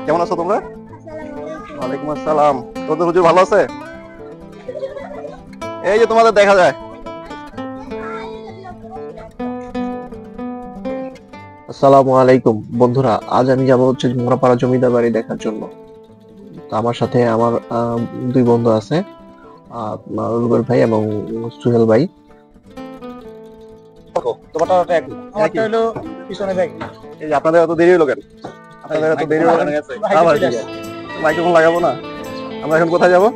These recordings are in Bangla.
কেমন আছো তোমরা? ওয়ালাইকুম আসসালাম। তোদের হুজুর ভালো আছে? এই যে তোমাদের দেখা যায়। আসসালামু আলাইকুম বন্ধুরা, আজ আমি যাবো হচ্ছে মোংরাপাড়া জমিদার বাড়ি দেখার জন্য। তো আমার সাথে আমার দুই বন্ধু আছে, রুবেল ভাই এবং সুহেল ভাই। আপনাদের এত দেরি হলো কেন? আপনাদের এত দেরি হলো কেন? মাইক্রোফোন লাগাবো না? আমরা এখন কোথায় যাবো?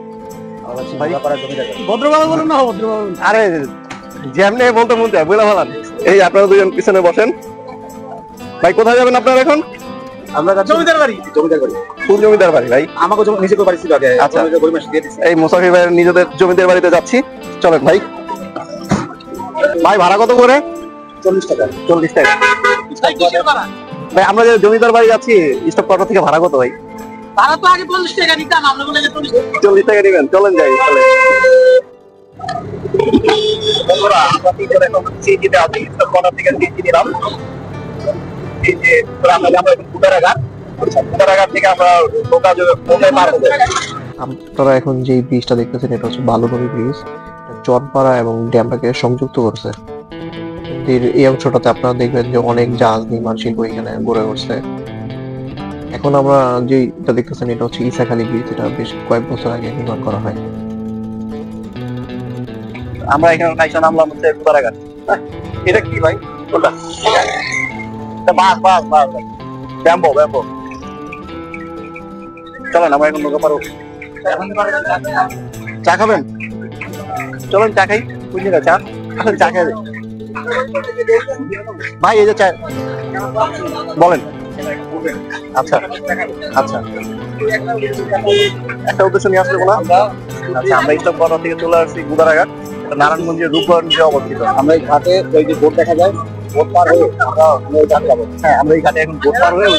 আরে যেমনি বলতে মন চায় বলে ভালান। এই আপনারা দুজন পিছনে বসেন। ভাই কোথায় যাবেন আপনারা এখন? আমরা জমিদার বাড়ি। জমিদার বাড়ি? কোন জমিদার বাড়ি ভাই? আমাকে নিজেকে বাড়ি ছিল আগে। আচ্ছা, এই মুসাফির ভাইয়ের নিজেদের জমিদার বাড়িতে যাচ্ছি। চলেন ভাই। ভাই ভাড়া কত করে? 40 টাকা। 40 টাকা ভাই। আমরা যে জমিদার বাড়ি যাচ্ছি স্টপ কোয়ার্টার থেকে ভাড়া কত ভাই? ভাড়া তো আগে 40 টাকা নিতাম, আমরা বলে 40 টাকা দিবেন। চলেন যাই। বন্ধুরা আমরা তিনজন এখন সিটিতে আছি, স্টপ কোয়ার্টার থেকে সিটি নিলাম। এই যে আমরা এখন কুটারাঘাট থেকে আমরা নৌকায় পার হবো। আপনারা এখন যে ব্রিজটা দেখতেছেন এটা হচ্ছে বালুনদী ব্রিজ। চরপাড়া এবং ড্যামটাকে সংযুক্ত করছে। এই অংশটাতে আপনারা দেখবেন যে অনেক জাহাজ নির্মাণ শিল্প এখানে গড়ে উঠছে। এখন আমরা যেটা দেখতেছেন এটা হচ্ছে ইসাখালী ব্রিজ, এটা বেশ কয়েক বছর আগে নির্মাণ করা হয়। আমরা এখানে নাইসা নামলাম হচ্ছে কুটারাঘাট। এটা কি ভাই? কোনটা? বাস ব্যাম্বো। চলেন আমরা এখন নৌকা পার হবো। চা খাবেন? চলেন চা খাই। কোন জায়গায় চা? চা খাই ভাই। এই যে চা বলেন। আচ্ছা, একটা উদ্দেশ্য নিয়ে আসলে বলা। আচ্ছা, আমরা স্টপ কোয়ার্টার থেকে চলে আসছি কুটারাঘাট। নারায়ণগঞ্জের রূপগঞ্জে অবস্থিত। আমরা এই ঘাটে ওই যে বোট দেখা যায়, বোট পার হয়ে আমরা ওই ঘাটে যাবো। হ্যাঁ, আমরা এই ঘাটে এখন বোট পার হয়ে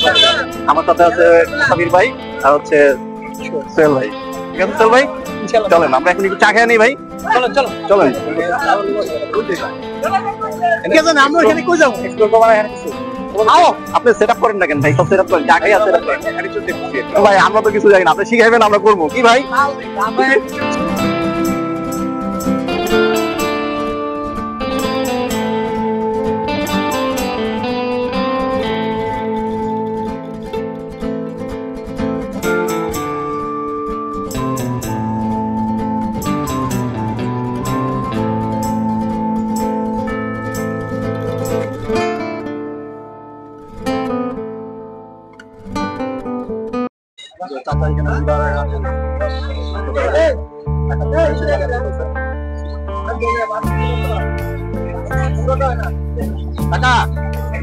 আমার সাথে আছে সাবির ভাই আর হচ্ছে সোহেল ভাই। ঠিক আছে সোহেল ভাই, চলেন আমরা এখন একটু চা খেয়ে নিই ভাই। চলেন আমরা এখানে কই যাবো? আপনি সেট আপ করেন না কেন ভাই? সব সেট আপ করেন, চা খাই আর সেট আপ করেন ভাই। আমরা তো কিছু জানি না, আপনি শিখাইবেন আমরা করবো কি ভাই?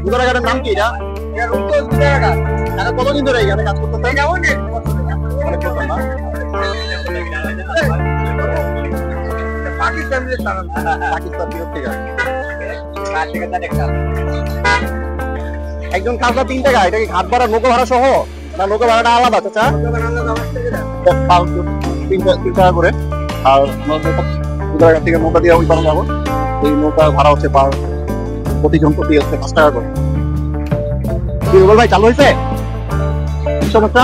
কুটারাঘাটের নাম কি? কতদিন ধরে এখানে কাজ করতেছেন? একজন কাজটা 3 টাকা। এটা কি ঘাট ভাড়া নৌকা ভাড়া সহ না নৌকা ভাড়াটা আলাদা? চাচা 3 টাকা করে। আর কুটারাঘাট থেকে নৌকা দিয়ে ওই পার যাবো। এই নৌকা ভাড়া হচ্ছে প্রতিজন প্রতি হচ্ছে 5 টাকা করে। ভাই চালু হয়েছে? সমস্যা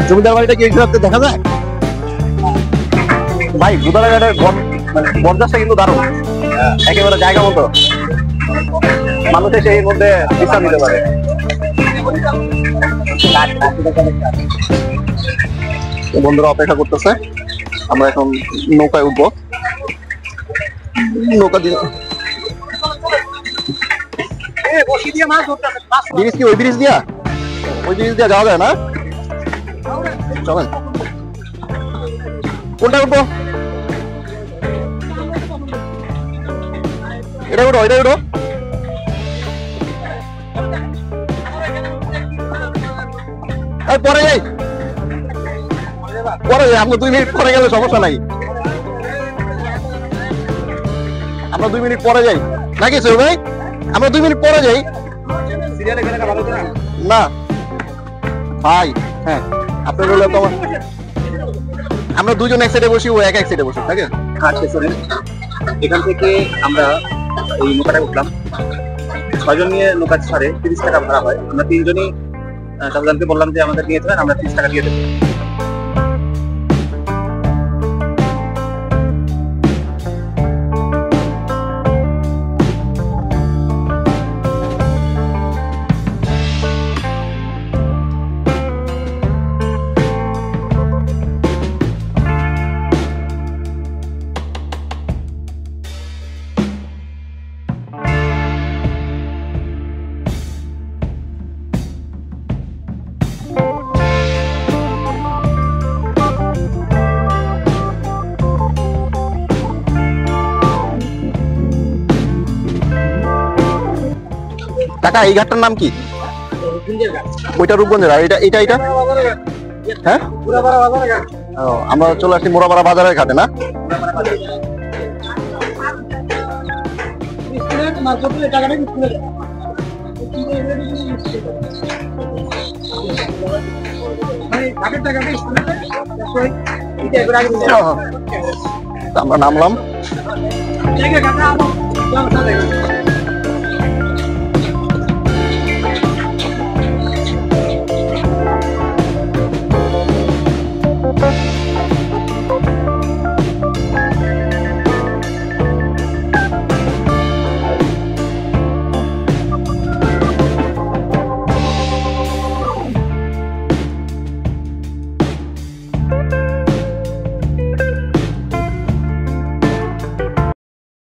জমিদার বাড়িটা কি দেখা যায় ভাই? কুটারাঘাটের বরযাত্রা কিন্তু দারুণ, একেবারে জায়গা মতো। মানুষ এসে এর মধ্যে বিশ্রাম নিতে পারে। বন্ধুরা অপেক্ষা করতেছে, আমরা এখন নৌকায় উঠবো। নৌকা দিয়ে ব্রিজ কি ওই ব্রিজ দিয়া যাওয়া যায় না? চলেন কোনটা উঠবো? এটা উঠো পরে যাই। আমরা 2 মিনিট পরে গেলে সমস্যা নাই। আমরা 2 মিনিট পরে যাই নাকি সোহেল ভাই? আমরা 2 মিনিট পরে যাই না ভাই। হ্যাঁ, আপনার বলে তো আমরা দুজন এক সাইডে বসি, ও এক সাইডে বসি। ঠিক আছে, এখান থেকে আমরা এই নৌকাটা উঠলাম। 6 জন নিয়ে নৌকা ছাড়ে 30 টাকা ভাড়া হয়। আমরা 3 জনই শাহজাহানকে বললাম যে আমাদের নিয়ে চলেন, আমরা 30 টাকা দিয়ে দেবো। কাকা এই ঘাটটার নাম কি? ওইটা রূপগঞ্জের, আর এটা এটা এটা হ্যাঁ ও, আমরা চলে আসছি মোরাপাড়া বাজারের ঘাটে না? আমরা নামলাম।